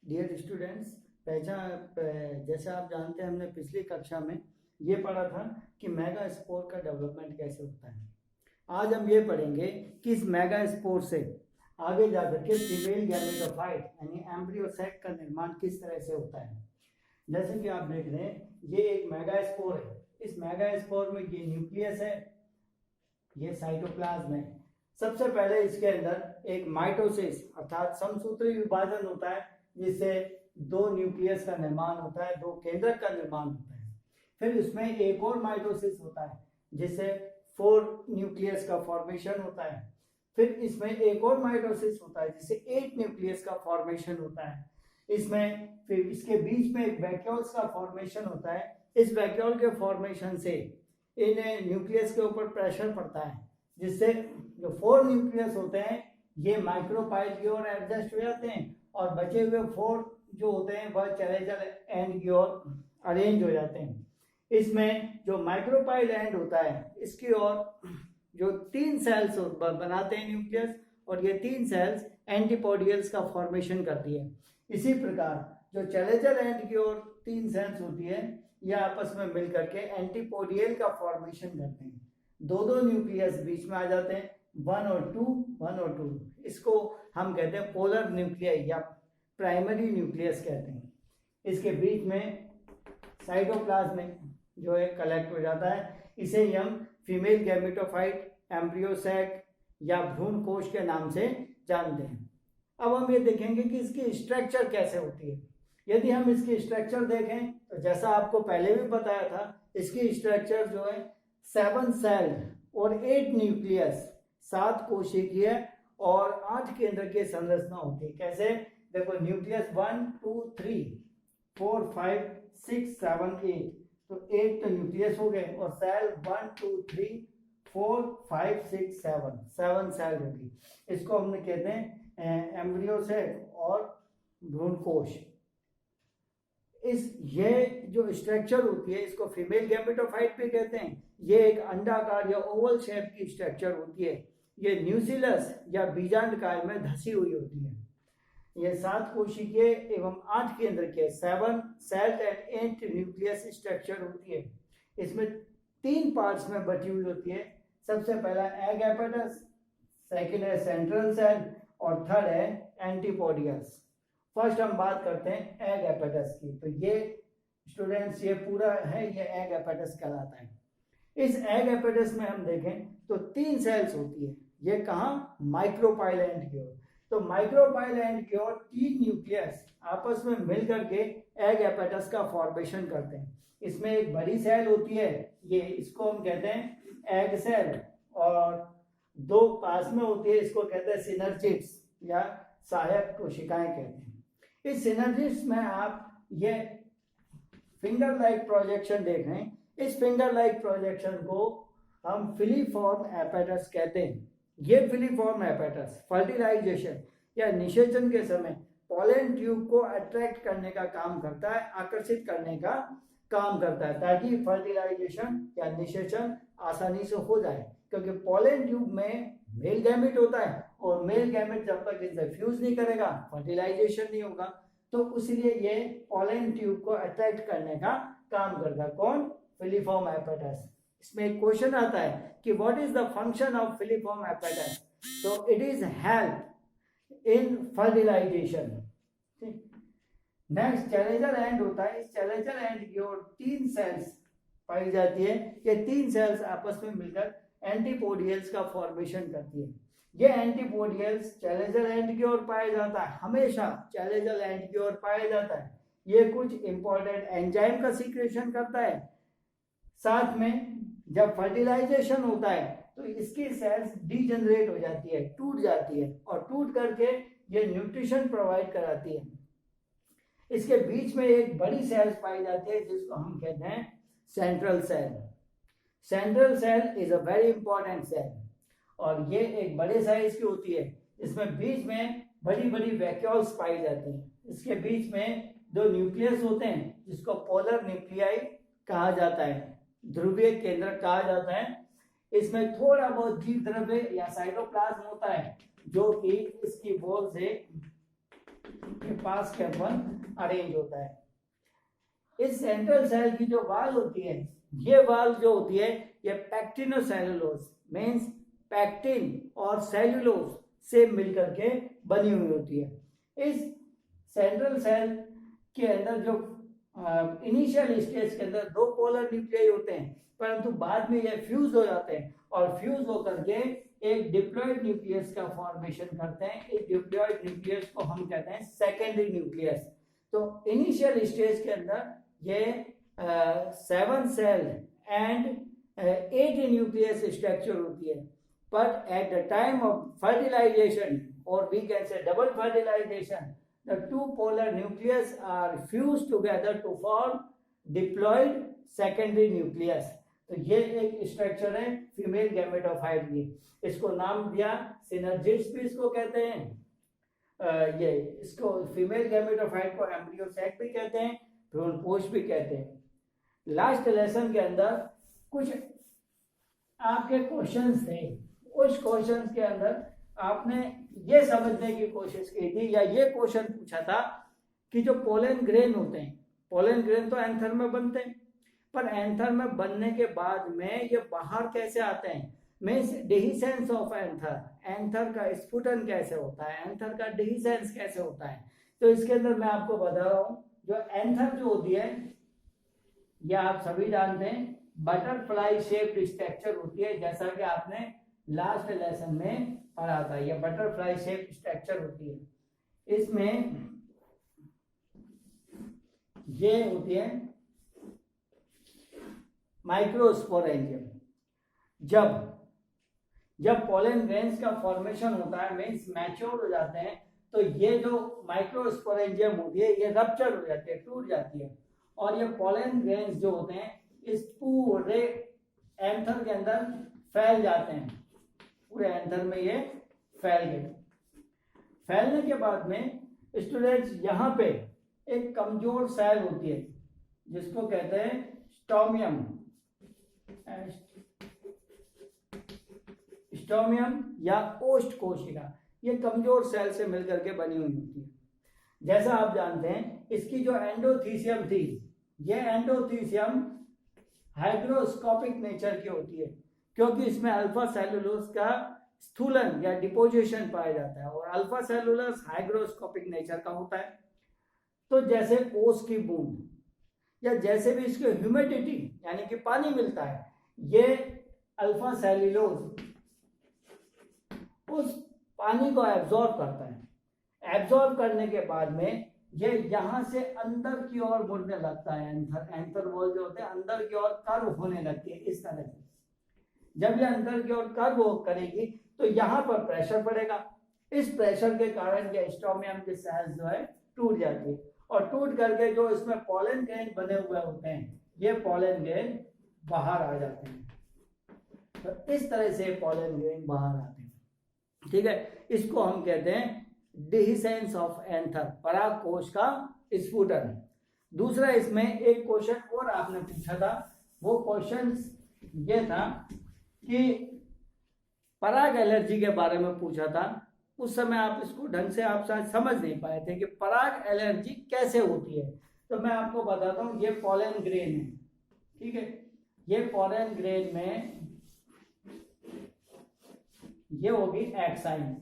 Dear students, जैसे आप जानते हैं हमने पिछली कक्षा में ये पढ़ा था कि मेगा स्पोर का डेवलपमेंट कैसे होता है। आज हम ये पढ़ेंगे कि इस मेगा स्पोर से आगे जाकर के फीमेल गैमेटोफाइट यानी एम्ब्रियो सेक का निर्माण किस तरह से होता है। जैसे कि आप देख रहे हैं ये एक मेगा स्पोर है। इस मेगा स्पोर में ये न्यूक्लियस है, ये साइटोप्लाज्म है। सबसे पहले इसके अंदर एक माइटोसिस अर्थात समसूत्री विभाजन होता है, जिससे दो न्यूक्लियस का निर्माण होता है, दो केंद्रक का निर्माण होता है। फिर इसमें एक और माइटोसिस होता है जिससे 4 न्यूक्लियस का फॉर्मेशन होता है। फिर इसमें एक और माइटोसिस होता है जिससे 8 न्यूक्लियस का फॉर्मेशन होता है। इसमें फिर इसके बीच में एक वैक्यूल्स का फॉर्मेशन होता है। इस वैक्यूल के फॉर्मेशन से इन न्यूक्लियस के ऊपर प्रेशर पड़ता है, जिससे जो 4 न्यूक्लियस होते हैं ये माइक्रोपाइल की ओर एडजस्ट हो जाते हैं और बचे हुए 4 जो होते हैं वह चैलेंजर एंड की ओर अरेंज हो जाते हैं। इसमें जो माइक्रोपाइल एंड होता है इसकी ओर जो 3 सेल्स बनाते हैं न्यूक्लियस, और ये 3 सेल्स एंटीपोडियल्स का फॉर्मेशन करती है। इसी प्रकार जो चैलेंजर एंड की ओर 3 सेल्स होती है ये आपस में मिलकर के एंटीपोडियल का फॉर्मेशन करते हैं। दो न्यूक्लियस बीच में आ जाते हैं, 1 और 2। इसको हम कहते हैं पोलर न्यूक्लियाई या प्राइमरी न्यूक्लियस कहते हैं। इसके बीच में साइटोप्लाज्म में जो है कलेक्ट हो जाता है। इसे ही हम फीमेल गैमेटोफाइट, एम्ब्रियो सैक या भ्रूण कोश के नाम से जानते हैं। अब हम ये देखेंगे कि इसकी स्ट्रक्चर कैसे होती है। यदि हम इसकी स्ट्रक्चर देखें तो जैसा आपको पहले भी बताया था, इसकी स्ट्रक्चर जो है 7 सेल और 8 न्यूक्लियस, 7 कोशिकीय और 8 केंद्र की संरचना होती है। कैसे? देखो, न्यूक्लियस 1 2 3 4 5 6 7 8, तो 8 तो न्यूक्लियस हो गए और सेल 1 2 3 4 5 6 7 सेल होगी। इसको हमने कहते हैं एम्ब्रियो सेक और भ्रूण कोश। ये जो स्ट्रक्चर होती है इसको फीमेल गैमेटोफाइट भी कहते हैं। ये एक अंडाकार या ओवल शेप की स्ट्रक्चर होती है। ये न्यूसिलस या बीजांडकाय में धसी हुई होती है। ये 7 कोशिकीय एवं 8 केंद्र के 7 सेल्ड एंड 8 न्यूक्लियस स्ट्रक्चर होती है। इसमें 3 पार्ट्स में बटी हुई होती है। सबसे पहला एग एपेटस, सेकेंड है सेंट्रल सेल और थर्ड है एंटीपोडियल्स। फर्स्ट हम बात करते हैं एग एपेटस की। तो ये स्टूडेंट्स ये पूरा है, ये एग एपेटस कहलाता है। इस एग एपेटस में हम देखें तो 3 सेल्स होती है। ये कहाँ? माइक्रोपाइल एंड की ओर। तो माइक्रोपाइल एंड की ओर 3 न्यूक्लियस आपस में मिल करके एग एपेटस का फॉर्मेशन करते हैं। इसमें एक बड़ी सेल होती है, ये इसको हम कहते हैं एग सेल, और 2 पास में होती है, इसको कहते हैं सिनर्जिड्स या सहायक कोशिकाएं कहते हैं। इस सिनर्जिड्स में आप ये फिंगर लाइक प्रोजेक्शन देख रहे हैं। इस फिंगर लाइक प्रोजेक्शन को हम फिलीफॉर्म एपेटस कहते हैं। ये फिलीफॉर्म एपेटस फर्टिलाइजेशन या निषेचन के समय पोलन ट्यूब को अट्रैक्ट करने का काम करता है, आकर्षित करने का काम करता है, ताकि फर्टिलाइजेशन या निषेचन आसानी से हो जाए। क्योंकि पोलन ट्यूब में मेल गैमेट होता है और मेल गैमेट जब तक इनसे फ्यूज नहीं करेगा फर्टिलाइजेशन नहीं होगा। तो इसलिए ये पोलन ट्यूब को अट्रैक्ट करने का काम करता है। कौन? Filiform apparatus. इसमें एक क्वेश्चन आता है कि what is the function of filiform apparatus. तो it is help in fertilisation. Next chalazal end होता है। इस चैलेंजर एंड की ओर 3 सेल्स पाई जाती है। ये 3 सेल्स आपस में मिलकर एंटीपोडियल्स का फॉर्मेशन करती है। ये एंटीपोडियल्स चैलेंजर एंड की ओर पाया जाता है, हमेशा चैलेंजर एंड की ओर पाया जाता है। ये कुछ इंपॉर्टेंट एंजाइम का सीक्रेशन करता है। साथ में जब फर्टिलाइजेशन होता है तो इसकी सेल्स डीजनरेट हो जाती है, टूट जाती है, और टूट करके ये न्यूट्रिशन प्रोवाइड कराती है। इसके बीच में एक बड़ी सेल्स पाई जाती है जिसको हम कहते हैं central cell. Central cell is a very important cell और ये एक बड़े साइज की होती है। इसमें बीच में बड़ी बड़ी वैक्यूल्स पाई जाती हैं। इसके बीच में 2 न्यूक्लियस होते हैं जिसको पोलर न्यूक्लियाई कहा जाता है, ध्रुवीय केंद्र कहा जाता है। इसमें थोड़ा बहुत जीव द्रव्य या साइटोप्लाज्म होता है जो कि इसकी वॉल से ये पास कैंपन अरेंज होता है। इस सेंट्रल सेल की जो वाल होती है, ये वाल जो होती है ये पैक्टिनोसेलुलोज मीन्स पैक्टिन और सेल्यूलोज से मिलकर के बनी हुई होती है। इस सेंट्रल सेल के अंदर जो इनिशियल स्टेज के अंदर दो पोलर न्यूक्लियाई होते हैं, परंतु बाद में ये फ्यूज हो जाते हैं और फ्यूज होकर के एक डिप्लॉयड न्यूक्लियस का फॉर्मेशन करते हैं। इस डिप्लॉयड न्यूक्लियस को हम कहते हैं सेकेंडरी न्यूक्लियस। तो इनिशियल स्टेज के अंदर ये 7 सेल एंड 8 न्यूक्लियस स्ट्रक्चर होती है, but at the time of fertilisation और we can say double fertilisation the two polar nucleus are fused together to form diploid secondary nucleus। तो ये एक स्ट्रक्चर है फीमेल गैमेटोफाइट की, इसको नाम दिया सिनर्जिड्स भी इसको कहते हैं। ये इसको फीमेल गैमेटोफाइट को एम्ब्रियो सैक भी कहते हैं, भ्रूणपोष भी कहते हैं। लास्ट लेसन के अंदर कुछ आपके क्वेश्चंस थे, उस क्वेश्चंस के अंदर आपने ये समझने की कोशिश की थी या ये क्वेश्चन पूछा था कि जो पोलन ग्रेन होते हैं, पोलन ग्रेन तो एंथर में बनते हैं, पर एंथर में बनने के बाद में ये बाहर कैसे आते हैं, मीन्स डिहिसेंस ऑफ एंथर, एंथर का स्फुटन कैसे होता है, एंथर का डिहिसेंस कैसे होता है। तो इसके अंदर मैं आपको बता रहा हूँ, जो एंथर जो होती है ये आप सभी जानते हैं बटरफ्लाई शेप्ड स्ट्रक्चर होती है, जैसा कि आपने लास्ट लेसन में पढ़ा था। ये बटरफ्लाई शेप स्ट्रक्चर होती है। इसमें ये होती है माइक्रोस्पोरेंजियम। जब पोलन ग्रेन्स का फॉर्मेशन होता है मीन्स मैच्योर हो जाते हैं, तो ये जो माइक्रोस्पोरेंजियम होती है ये रप्चर हो जाती है, टूट जाती है, और ये पोलन ग्रेन्स जो होते हैं इस पूरे एंथर के अंदर फैल जाते हैं, पूरे एंथर में ये फैल गए। फैलने के बाद में स्टूडेंट्स यहाँ पे एक कमजोर सेल होती है जिसको कहते हैं स्टोमियम, स्टोमियम या ओस्ट कोशिका। ये कमजोर सेल से मिलकर के बनी हुई होती है। जैसा आप जानते हैं इसकी जो एंडोथीसियम थी, ये एंडोथीसियम हाइग्रोस्कोपिक नेचर की होती है, क्योंकि इसमें अल्फा सेलुलोज का स्थूलन या डिपोजिशन पाया जाता है और अल्फा सेलुलोज हाइग्रोस्कोपिक नेचर का होता है। तो जैसे ओस की बूंद या जैसे भी इसको ह्यूमिडिटी यानी कि पानी मिलता है, ये अल्फा सेलुलोज उस पानी को एब्जॉर्ब करता है। एब्जॉर्ब करने के बाद में ये यहाँ से अंदर की ओर मुड़ने लगता है, एंथर वॉल जो होते हैं अंदर की ओर कर्व होने लगती है इस तरह से। जब ये अंदर की ओर कर्व करेगी तो यहाँ पर प्रेशर पड़ेगा, इस प्रेशर के कारण ये स्टोमियम की सेल्स जो है टूट जाती है, और टूट करके जो इसमें पोलन ग्रेन बने हुए होते हैं ये पोलन ग्रेन बाहर आ जाते हैं। तो इस तरह से पोलन ग्रेन बाहर आते हैं, ठीक है। इसको हम कहते हैं डिहिसेंस ऑफ एंथर, परागकोश का स्फुटन। दूसरा इसमें एक क्वेश्चन और आपने पूछा था, वो क्वेश्चन ये था कि पराग एलर्जी के बारे में पूछा था। उस समय आप इसको ढंग से आप शायद समझ नहीं पाए थे कि पराग एलर्जी कैसे होती है। तो मैं आपको बताता हूँ, ये पोलन ग्रेन है, ठीक है। ये पोलन ग्रेन में ये होगी एक्साइन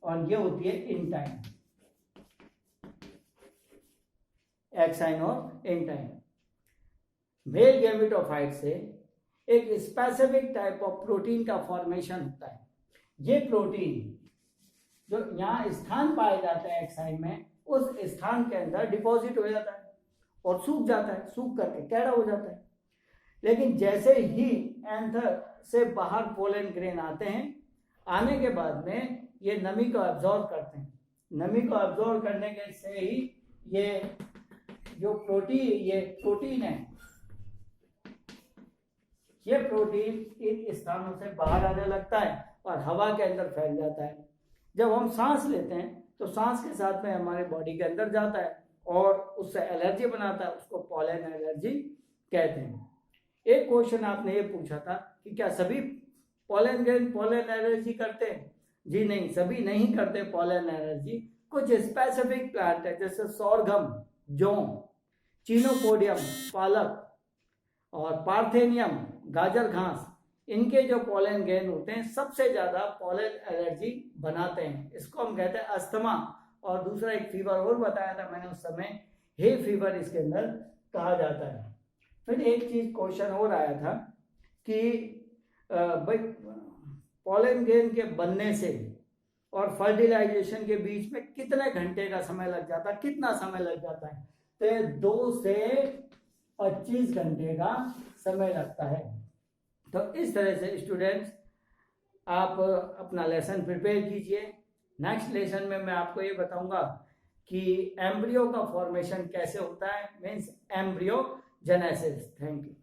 और ये होती है इंटाइन, एक्साइन और इंटाइन। मेल गैमेटोफाइट से एक स्पेसिफिक टाइप ऑफ प्रोटीन का फॉर्मेशन होता है। ये प्रोटीन जो यहाँ स्थान पाया जाता है एक्साइन में, उस स्थान के अंदर डिपॉजिट हो जाता है और सूख जाता है, सूख करके टेढ़ा हो जाता है। लेकिन जैसे ही एंथर से बाहर पोलन ग्रेन आते हैं, आने के बाद में ये नमी को एब्जॉर्ब करते हैं। नमी को एब्जॉर्ब करने के से ही ये जो प्रोटीन है, ये प्रोटीन इन स्थानों से बाहर आने लगता है और हवा के अंदर फैल जाता है। जब हम सांस लेते हैं तो सांस के साथ में हमारे बॉडी के अंदर जाता है और उससे एलर्जी बनाता है, उसको पोलन एलर्जी कहते हैं। एक क्वेश्चन आपने ये पूछा था कि क्या सभी पोलन ग्रेन पोलन एलर्जी करते हैं, जी नहीं, सभी नहीं करते पॉलन एलर्जी। कुछ स्पेसिफिक प्लांट है जैसे सोरगम, जौ, चीनोपोडियम, पालक और पार्थेनियम, गाजर घास, इनके जो पॉलन ग्रेन होते हैं सबसे ज्यादा पॉलन एलर्जी बनाते हैं। इसको हम कहते हैं अस्थमा। और दूसरा एक फीवर और बताया था मैंने उस समय, हे फीवर इसके अंदर कहा जाता है। फिर एक चीज क्वेश्चन और आया था कि भाई पॉलन ग्रेन के बनने से और फर्टिलाइजेशन के बीच में कितने घंटे का समय लग जाता है, कितना समय लग जाता है? तो 2 से 25 घंटे का समय लगता है। तो इस तरह से स्टूडेंट्स आप अपना लेसन प्रिपेयर कीजिए। नेक्स्ट लेसन में मैं आपको ये बताऊंगा कि एम्ब्रियो का फॉर्मेशन कैसे होता है, means embryo genesis. Thank you.